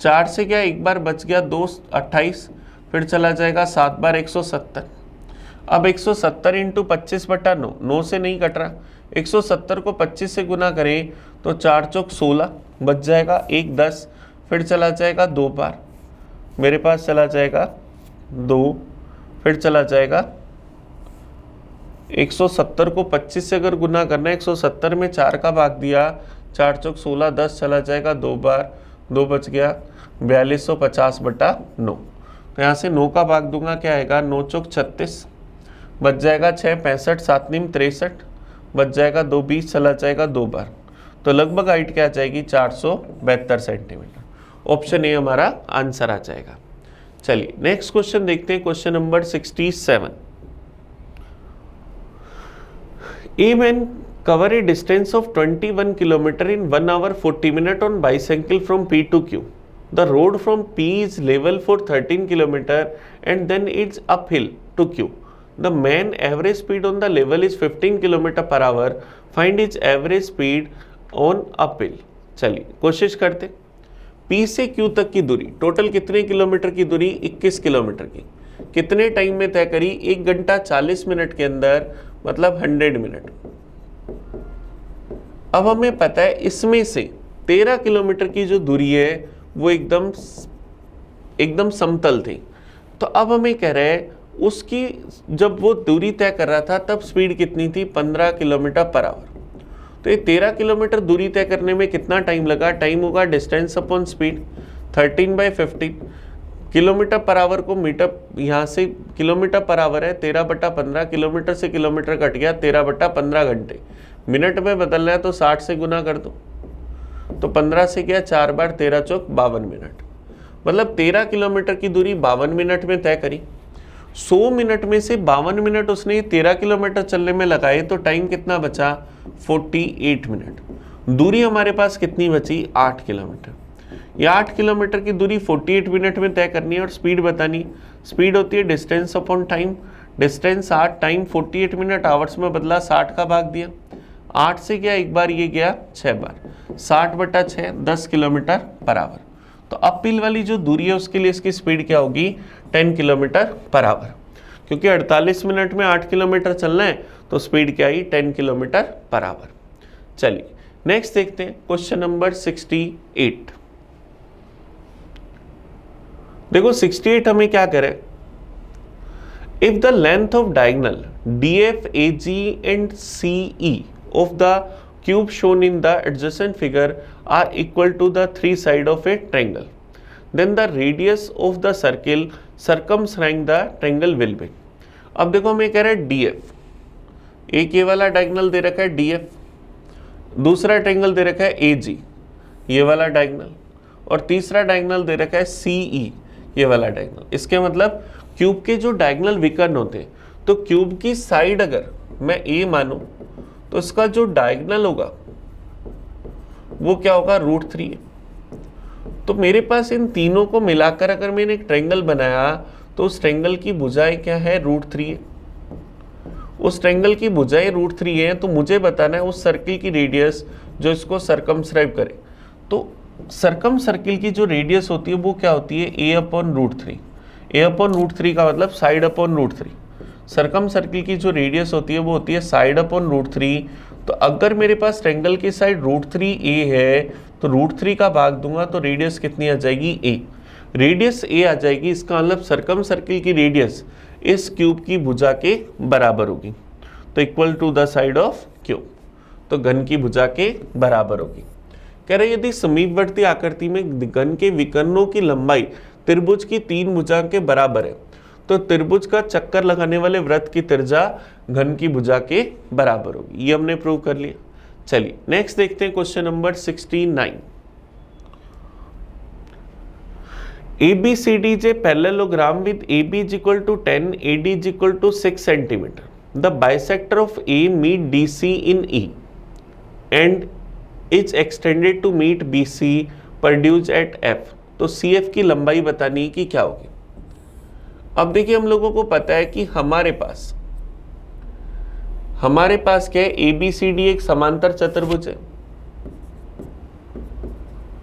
4 से गया एक बार बच गया 2 28, फिर चला जाएगा 7 बार 170। अब 170 इंटू 25/9, 9 से नहीं कट रहा, 170 को 25 से गुना करें तो 4 चौक 16 बच जाएगा, 1 10, फिर चला जाएगा 2 बार, मेरे पास चला जाएगा 2, फिर चला जाएगा 170 को 25 से अगर गुना करना है, 170 में 4 का भाग दिया, 4 चौक 16, 10 चला जाएगा 2 बार, 2 बच गया, 4250/9। तो यहाँ से 9 का भाग दूंगा, क्या आएगा, 9 चौक 36, बच जाएगा 6 65, 7 नीम 63, बच जाएगा 2 20, चला जाएगा 2 बार। तो लगभग हाइट क्या आ जाएगी, 472 सेंटीमीटर। ऑप्शन ए हमारा आंसर आ जाएगा। चलिए नेक्स्ट क्वेश्चन देखते हैं, question number 67। A man cover a distance of 21 km in 1 hour 40 minutes on bicycle from P to Q. The road from P is level for 13 km and then it's uphill to Q. The man average speed on the level is 15 km per hour. Find its average speed on uphill. चलिए कोशिश करते। P से Q तक की दूरी total कितने kilometre की दूरी, 21 किलोमीटर की, कितने टाइम में तय करी, 1 घंटा 40 मिनट के अंदर, मतलब 100 मिनट। अब हमें पता है इसमें से 13 किलोमीटर की जो दूरी है वो एकदम समतल थी। तो अब हमें कह रहे हैं उसकी जब वो दूरी तय कर रहा था तब स्पीड कितनी थी, 15 किलोमीटर पर आवर। तो ये 13 किलोमीटर दूरी तय करने में कितना टाइम लगा, टाइम होगा distance upon speed 13/15, kilometre per hour को मीटर, यहाँ से किलोमीटर पर आवर है 13/15, किलोमीटर से किलोमीटर कट गया 13/15 घंटे, मिनट में बदलना है तो 60 से गुना कर दो, तो 15 से गया 4 बार, 13 चौक 52 मिनट, मतलब 13 किलोमीटर की दूरी 52 मिनट में तय करी। 100 मिनट में से 52 मिनट उसने 13 किलोमीटर चलने में लगाए, तो टाइम कितना बचा, 48 मिनट। दूरी हमारे पास कितनी बची, 8 किलोमीटर। ये 8 किलोमीटर की दूरी 48 मिनट में तय करनी है और स्पीड बतानी। स्पीड होती है distance upon time, distance 8, time 48 minute, hours में बदला, 60 का भाग दिया, 8 से गया एक बार, ये गया 6 बार, 60/6 10 किलोमीटर पर आवर। तो अपहिल वाली जो दूरी है उसके लिए इसकी स्पीड क्या होगी, 10 किलोमीटर पर आवर, क्योंकि 48 मिनट में 8 किलोमीटर चलना है तो स्पीड क्या आई, 10 किलोमीटर पर आवर। चलिए नेक्स्ट देखते हैं, क्वेश्चन नंबर 68। देखो 68 हमें क्या करे, if the length of diagonal DF, AG and CE of the cube shown in the adjacent figure are equal to the 3 sides of a triangle, then the radius of the circle circumscribing the triangle will be। अब देखो हमें कह रहा है DF, एक ये वाला diagonal दे रखा है DF, दूसरा ट्रायंगल दे रखा है AG, ये वाला डायगोनल, और तीसरा डायगोनल दे रखा है CE, ये वाला डायगोनल। इसके मतलब क्यूब के जो डायगोनल विकर्ण होते हैं, तो क्यूब की साइड अगर मैं A मानूं तो इसका जो डायगोनल होगा वो क्या होगा, √3 है। तो मेरे पास इन तीनों को मिलाकर अगर मैंने एक ट्रायंगल बनाया तो उस ट्रायंगल की भुजाएं क्या है, √3 है। उस ट्रायंगल की भुजाएं √3 है, तो मुझे बताना है उस सर्किल की रेडियस जो इसको सरकमस्क्राइब करे। तो सरकम सर्किल की जो रेडियस होती है वो क्या होती है, A/√3। A/√3 का मतलब साइड अपॉन √3। सरकम सर्किल की जो रेडियस होती है वो होती है साइड अपॉन √3। तो अगर मेरे पास ट्रायंगल की साइड √3a है तो √3 का भाग दूंगा तो रेडियस कितनी आ जाएगी, a। रेडियस a आ जाएगी, इसका मतलब सरकम सर्किल की रेडियस इस क्यूब की भुजा के बराबर होगी, तो equal to the side of cube, तो घन की भुजा के बराबर होगी। कह रहे यदि समीपवर्ती आकृति में घन के विकर्णों की लंबाई त्रिभुज की 3 भुजा के बराबर है तो त्रिभुज का चक्कर लगाने वाले वृत्त की त्रिज्या घन की भुजा के बराबर होगी। ये हमने प्रूव कर लिया। चलिए नेक्स्ट देखते हैं, question number 69। ABCD is a parallelogram with AB is equal to 10, AD is equal to 6 centimeter. The bisector of A meet DC in E and is extended to meet BC produced at F. तो CF की लंबाई बतानी कि क्या होगी। अब देखिए हम लोगों को पता है कि हमारे पास हमारे पास क्या है, ए बी सी डी एक समांतर चतुर्भुज है,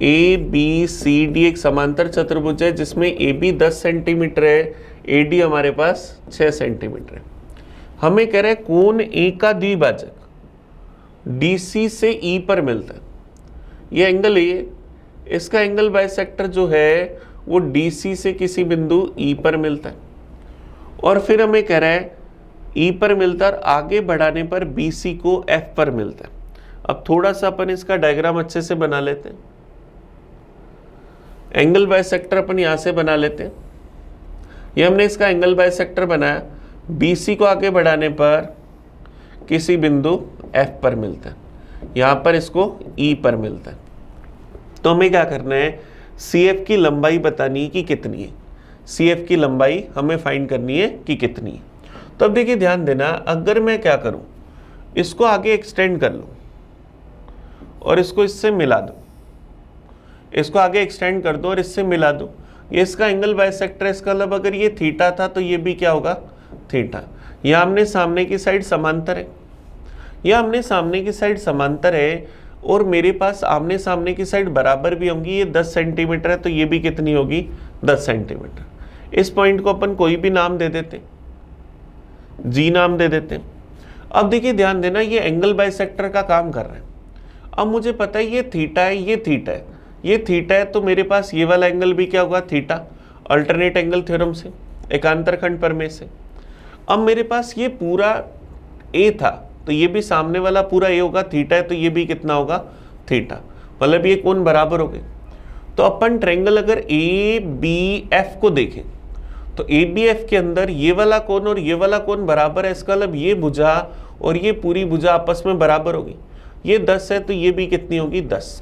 ए बी सी डी एक समांतर चतुर्भुज है जिसमें ए बी 10 सेंटीमीटर है, ए डी हमारे पास 6 सेंटीमीटर है। हमें कह रहा है कोण ए का द्विभाजक डी सी से ई पर मिलता है। ये एंगल ए, इसका एंगल बाइसेक्टर जो है वो डी सी से किसी बिंदु ई पर मिलता है, और फिर हमें कह रहा है ई पर मिलता है और आगे बढ़ाने पर बी सी को एफ पर मिलता है। अब थोड़ा सा अपन इसका डायग्राम अच्छे से बना लेते हैं। एंगल बाइसेक्टर अपन यहां से बना लेते हैं। ये हमने इसका एंगल बाइसेक्टर बनाया, बी सी को आगे बढ़ाने पर किसी बिंदु एफ पर मिलता है, यहां पर इसको ई पर मिलता है। तो हमें क्या करना है, सी एफ की लंबाई बतानी है कि कितनी है, सी एफ की लंबाई हमें फाइंड करनी है कि कितनी है। तो अब देखिए ध्यान देना, अगर मैं क्या करूं, इसको आगे एक्सटेंड कर लूं और इसको इससे मिला दूं, इसको आगे एक्सटेंड कर दो और इससे मिला दो, ये इसका एंगल बाइसेक्टर है। इसका मतलब अगर ये थीटा था तो ये भी क्या होगा, थीटा। यह आमने सामने की साइड समांतर है, यह आमने सामने की साइड समांतर है और मेरे पास आमने सामने की साइड बराबर भी होंगी। ये 10 सेंटीमीटर है तो ये भी कितनी होगी, 10 सेंटीमीटर। इस पॉइंट को अपन कोई भी नाम दे देते, जी नाम दे देते। अब देखिए ध्यान देना, ये एंगल बाइसेक्टर का काम कर रहा है। अब मुझे पता है ये थीटा है, ये थीटा है, ये थीटा है, तो मेरे पास ये वाला एंगल भी क्या होगा, थीटा, अल्टरनेट एंगल थ्योरम से, एकांतर खंड प्रमेय से। अब मेरे पास ये पूरा ए था तो ये भी सामने वाला पूरा ए होगा, थीटा है तो ये भी कितना होगा, थीटा, मतलब ये कोण बराबर हो गए। तो अपन ट्रायंगल अगर ए बी एफ को देखें तो ए बी एफ के अंदर ये वाला कोण और ये वाला कोण बराबर है, इसका मतलब ये भुजा और ये पूरी भुजा आपस में बराबर होगी। ये 10 है तो ये भी कितनी होगी, 10,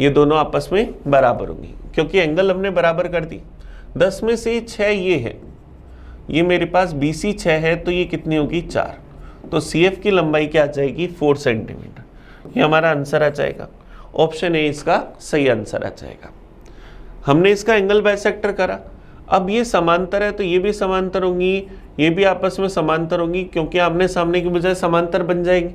ये दोनों आपस में बराबर होंगी क्योंकि एंगल हमने बराबर कर दी। 10 में से 6 ये है, ये मेरे पास बी सी 6 है तो ये कितनी होगी, 4। तो सी एफ की लंबाई क्या आ जाएगी, 4 सेंटीमीटर। ये हमारा आंसर आ जाएगा, ऑप्शन ए इसका सही आंसर आ जाएगा। हमने इसका एंगल बाइसेक्टर करा, अब ये समांतर है तो ये भी समांतर होंगी, ये भी आपस में समांतर होंगी क्योंकि आमने सामने की बजाय समांतर बन जाएंगे।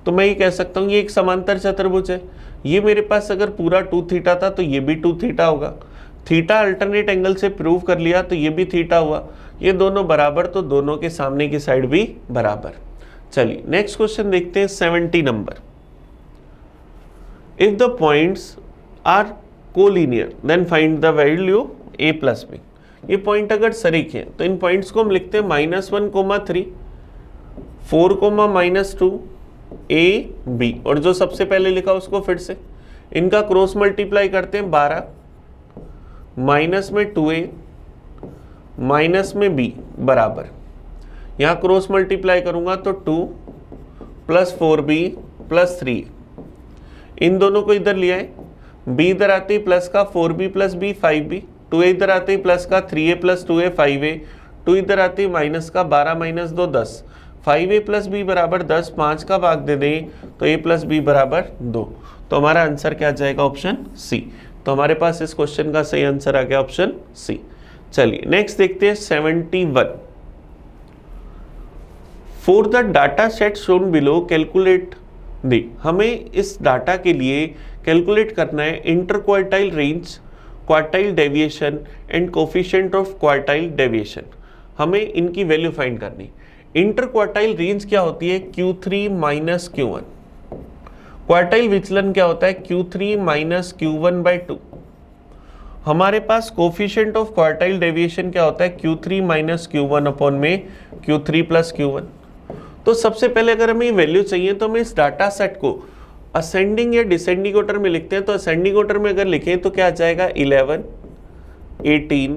तो मैं ये कह सकता हूँ ये एक समांतर चतुर्भुज है। ये मेरे पास अगर पूरा 2 थीटा था तो ये भी 2 थीटा होगा। थीटा अल्टरनेट एंगल से प्रूव कर लिया तो ये भी थीटा हुआ। ये दोनों बराबर तो दोनों के सामने की साइड भी बराबर। चलिए नेक्स्ट क्वेश्चन देखते हैं, 70 number. If the points are collinear then find the value a plus b. ये पॉइंट अगर सरीख है तो इन पॉइंट्स को हम लिखते हैं -1, 3, 4, -2 ए बी, और जो सबसे पहले लिखा उसको फिर से इनका क्रॉस मल्टीप्लाई करते हैं 12, माइनस में 2a माइनस में b बराबर, यहाँ क्रॉस मल्टीप्लाई करूंगा तो 2 + 4b + 3, इन दोनों को इधर लिया है, b इधर आते ही प्लस का 4b + b 5b, 2a इधर आते ही प्लस का 3a + 2a 5a, 2 इधर आते ही माइनस का 12 - 2 10, 5a + b बराबर 10, 5 का भाग दे दें तो a + b बराबर 2। तो हमारा आंसर क्या आ जाएगा, ऑप्शन सी। तो हमारे पास इस क्वेश्चन का सही आंसर आ गया ऑप्शन सी। चलिए नेक्स्ट देखते हैं 71। For the data set shown below calculate the. हमें इस डाटा के लिए कैलकुलेट करना है inter quartile range, quartile deviation and coefficient of quartile deviation. हमें इनकी वैल्यू फाइंड करनी। इंटर क्वार्टाइल रेंज क्या होती है, Q3 - Q1। क्वार्टाइल विचलन क्या होता है, Q3 - Q1/2। हमारे पास कोफिशिएंट ऑफ क्वार्टाइल डेविएशन क्या होता है, Q3 - Q1 अपॉन में Q3 + Q1। तो सबसे पहले अगर हमें वैल्यू चाहिए तो हमें इस डाटा सेट को असेंडिंग या डिसेंडिंग ऑर्डर में लिखते हैं। तो असेंडिंग ऑर्डर में अगर लिखें तो क्या आ जाएगा, 11, 18,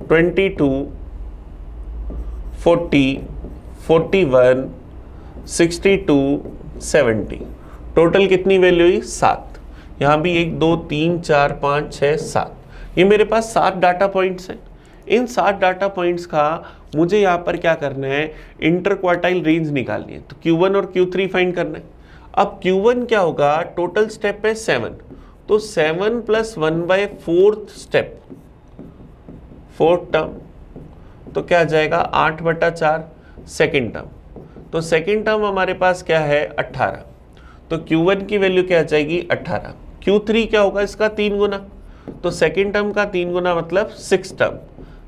22, 40, 41, 62, 70। टोटल कितनी वैल्यू हुई, 7। यहाँ भी 1 2 3 4 5 6 7, ये मेरे पास 7 डाटा पॉइंट्स हैं। इन 7 डाटा पॉइंट्स का मुझे यहाँ पर क्या करना है, इंटर क्वार्टाइल रेंज निकालनी है। तो Q1 और Q3 फाइंड करना है। अब Q1 क्या होगा, टोटल स्टेप है 7, तो 7 + 1/4 स्टेप, 4th टर्म, तो क्या आ जाएगा 8/4। सेकेंड टर्म, तो सेकेंड टर्म हमारे पास क्या है 18, तो Q1 की वैल्यू क्या आ जाएगी 18। Q3 क्या होगा इसका 3 गुना, तो सेकेंड टर्म का 3 गुना मतलब 6 टर्म।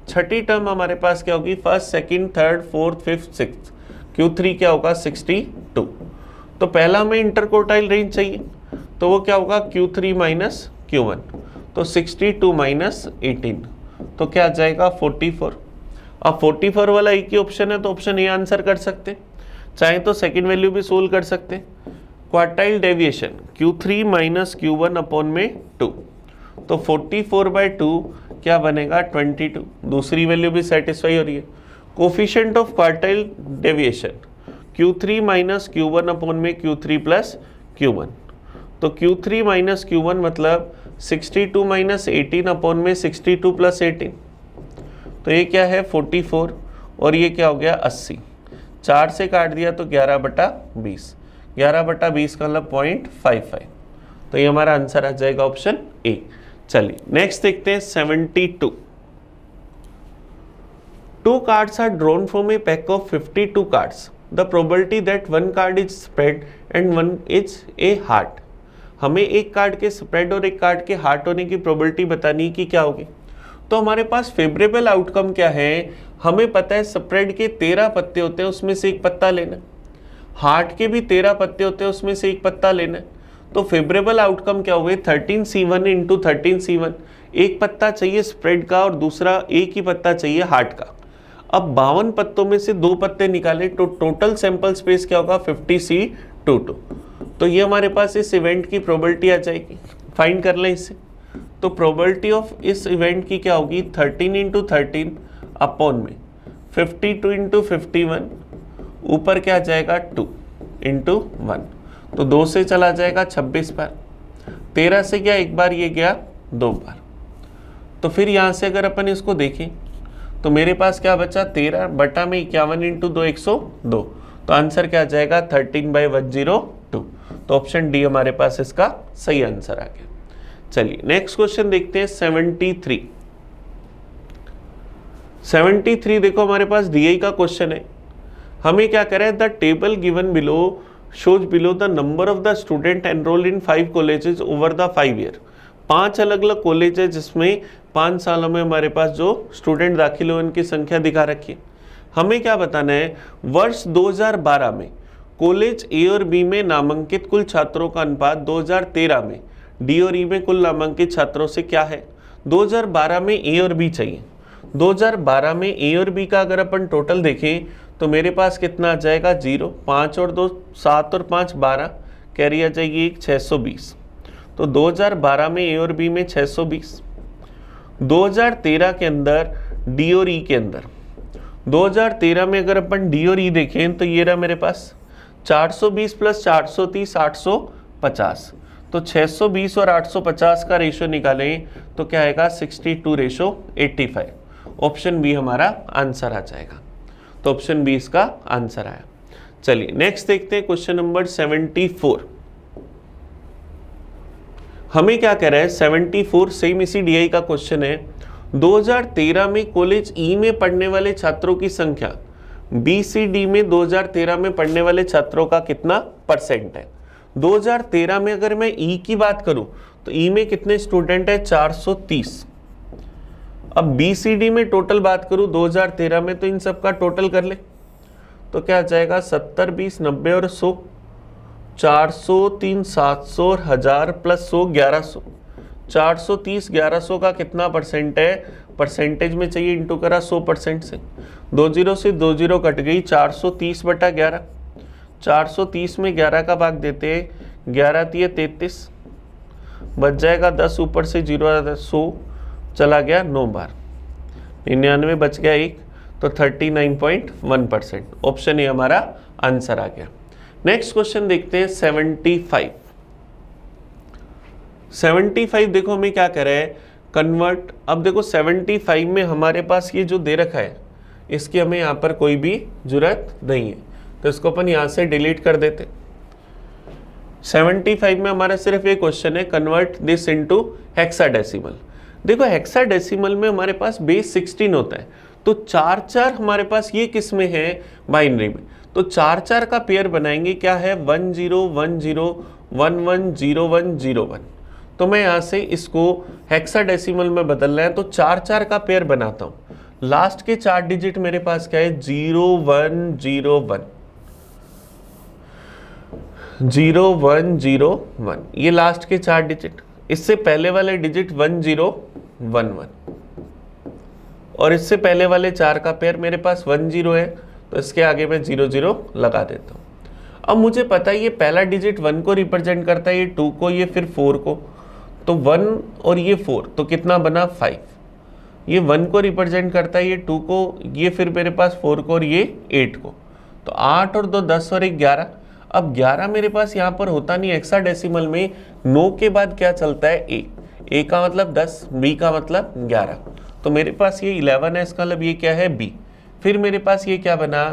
छठी टर्म हमारे पास क्या होगी first second third fourth fifth six, Q3 क्या होगा 62। तो पहला हमें इंटरकोटाइल रेंज चाहिए, तो वो क्या होगा Q3 माइनस Q1, तो 62 माइनस 18 तो क्या आ जाएगा 44। अब 44 वाला एक ही ऑप्शन है तो ऑप्शन ए आंसर कर सकते हैं, चाहे तो सेकंड वैल्यू भी सोल्व कर सकते हैं। Quartile deviation Q3 minus Q1 upon में 2, तो 44/2 क्या बनेगा 22, दूसरी वैल्यू भी सेटिस्फाई हो रही है। Coefficient of quartile deviation Q3 minus Q1 upon में Q3 प्लस Q1, तो Q3 माइनस Q1 मतलब 62 माइनस 18 अपॉन में 62 प्लस 18, तो ये क्या है 44 और ये क्या हो गया 80, 4 से काट दिया तो 11/20, 11/20 का मतलब 0.55, तो ये हमारा आंसर आ जाएगा ऑप्शन ए। चलिए नेक्स्ट देखते हैं 72। 2 cards are drawn from a pack of 52 cards. The probability that one card is spread and one is a heart. हमें एक कार्ड के स्प्रेड और एक कार्ड के हार्ट होने की प्रोबेबिलिटी बतानी है कि क्या होगी। तो हमारे पास फेवरेबल आउटकम क्या है, हमें पता है स्प्रेड के 13 पत्ते होते हैं उसमें से एक पत्ता लेना, हार्ट के भी 13 पत्ते होते हैं उसमें से एक पत्ता लेना। तो फेवरेबल आउटकम क्या हुए 13C1 इंटू 13C1, एक पत्ता चाहिए स्प्रेड का और दूसरा एक ही पत्ता चाहिए हार्ट का। अब 52 पत्तों में से 2 पत्ते निकाले तो टोटल सैंपल स्पेस क्या होगा 50C22, तो ये हमारे पास इस इवेंट की प्रोबेबिलिटी आ जाएगी। फाइंड कर लें इसे, तो प्रोबेबिलिटी ऑफ इस इवेंट की क्या होगी 13 इंटू 13 अपॉन में 52 इंटू 51, ऊपर क्या आ जाएगा 2 इंटू 1, तो 2 से चला जाएगा 26 बार, 13 से क्या एक बार ये गया 2 बार, तो फिर यहाँ से अगर अपन इसको देखें तो मेरे पास क्या बचा 13 बटा में 51 इंटू 2 102, तो आंसर क्या आ जाएगा 13/102, तो ऑप्शन डी हमारे पास इसका सही आंसर आ गया। चलिए नेक्स्ट क्वेश्चन देखते हैं 73। 73 देखो हमारे पास डीआई का क्वेश्चन है, हमें क्या करें the table given below shows below the number of the student enrolled in 5 colleges over the 5 year. 5 अलग अलग कॉलेज है जिसमें 5 सालों में हमारे पास जो स्टूडेंट दाखिल हुए उनकी संख्या दिखा रखी है। हमें क्या बताना है वर्ष 2012 में कॉलेज ए और बी में नामांकित कुल छात्रों का अनुपात 2013 में डी और ई में कुल नामांकित छात्रों से क्या है। 2012 में ए और बी चाहिए, 2012 में ए और बी का अगर अपन टोटल देखें तो मेरे पास कितना आ जाएगा 0, 5 और 2 7 और 5 12, कैरी आ जाएगी 620, तो 2012 में ए और बी में 620। 2013 के अंदर डी और ई के अंदर, 2013 में अगर अपन डी और ई देखें तो ये रहा मेरे पास 420 प्लस 430 850, तो 620 और 850 का रेशो निकालें तो क्या आएगा 62:85, ऑप्शन बी हमारा आंसर आ जाएगा, तो ऑप्शन बी इसका आंसर आया। चलिए नेक्स्ट देखते हैं क्वेश्चन नंबर 74। हमें क्या कह रहा है 74 सेम इसी डीआई का क्वेश्चन है। 2013 में कॉलेज ई में पढ़ने वाले छात्रों की संख्या बी सी डी में 2013 में पढ़ने वाले छात्रों का कितना परसेंट है। 2013 में अगर मैं ई की बात करूं तो ई में कितने स्टूडेंट है 430। अब बी सी डी में टोटल बात करूं 2013 में तो इन सब का टोटल कर ले तो क्या आ जाएगा 70 20 90 और 100, 400 3 700 और 1000 प्लस 100 1100, 430 1100 का कितना परसेंट है, परसेंटेज में चाहिए इंटू करा 100% से, 20 से 20 कट गई 430/11, 430 में 11 का भाग देते 11 3 33, बच जाएगा 10 ऊपर से 0 100 चला गया 9 बार, 99 बच गया 1, तो 39.1%, ऑप्शन ए हमारा आंसर आ गया। नेक्स्ट क्वेश्चन देखते हैं 75। 75 देखो हमें क्या कह रहा है कन्वर्ट। अब देखो 75 में हमारे पास ये जो दे रखा है इसकी हमें यहाँ पर कोई भी जरूरत नहीं है, तो इसको अपन यहाँ से डिलीट कर देते। 75 में हमारा सिर्फ ये क्वेश्चन है कन्वर्ट दिस इनटू हेक्साडेसिमल। देखो हेक्साडेसिमल में हमारे पास बेस 16 होता है, तो 4 4 हमारे पास ये किस में है, बाइनरी में। तो 4 4 का पेयर बनाएंगे, क्या है 1 0 1 0 1 1 0 1 0 1। तो मैं यहाँ से इसको हेक्साडेसिमल में बदलना है, तो 4 4 का पेयर बनाता हूँ। लास्ट के 4 डिजिट मेरे पास क्या है 0 1 0 1 0 1 0 1, ये लास्ट के 4 डिजिट। इससे पहले वाले डिजिट 1 0 1 1 और इससे पहले वाले 4 का पेयर मेरे पास 1 0 है, तो इसके आगे मैं 0 0 लगा देता हूँ। अब मुझे पता है ये पहला डिजिट 1 को रिप्रेजेंट करता है, ये 2 को, ये फिर 4 को। तो 1 और ये 4, तो कितना बना 5। ये 1 को रिप्रेजेंट करता है, ये 2 को, ये फिर मेरे पास 4 को और ये 8 को। तो 8 और 2 10 और 1 11। अब 11 मेरे पास यहाँ पर होता नहीं, हेक्साडेसिमल में 9 के बाद क्या चलता है ए का मतलब 10, बी का मतलब 11। तो मेरे पास ये 11 है, इसका मतलब ये क्या है बी। फिर मेरे पास ये क्या बना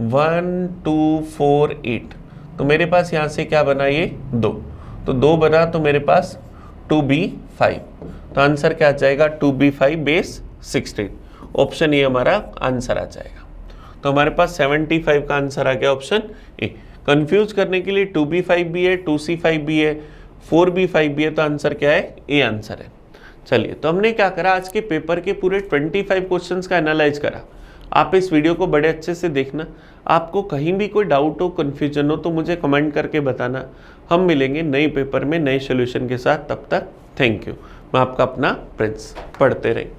1 2 4 8, तो मेरे पास यहाँ से क्या बना ये 2, तो 2 बना, तो मेरे पास 2b5। तो आंसर क्या आ जाएगा 2b5 बेस 16। ऑप्शन ए हमारा आंसर आ जाएगा। तो हमारे पास 75 का आंसर आ गया ऑप्शन ए। कंफ्यूज करने के लिए 2b5 भी है, 2c5 भी है, 4b5 भी है, तो आंसर क्या है ए आंसर है। चलिए, तो हमने क्या करा, आज के पेपर के पूरे 25 क्वेश्चंस का एनालाइज करा। आप इस वीडियो को बड़े अच्छे से देखना। आपको कहीं भी कोई डाउट हो, कन्फ्यूजन हो, तो मुझे कमेंट करके बताना। हम मिलेंगे नए पेपर में नए सोल्यूशन के साथ। तब तक थैंक यू। मैं आपका अपना प्रिंस। पढ़ते रहें।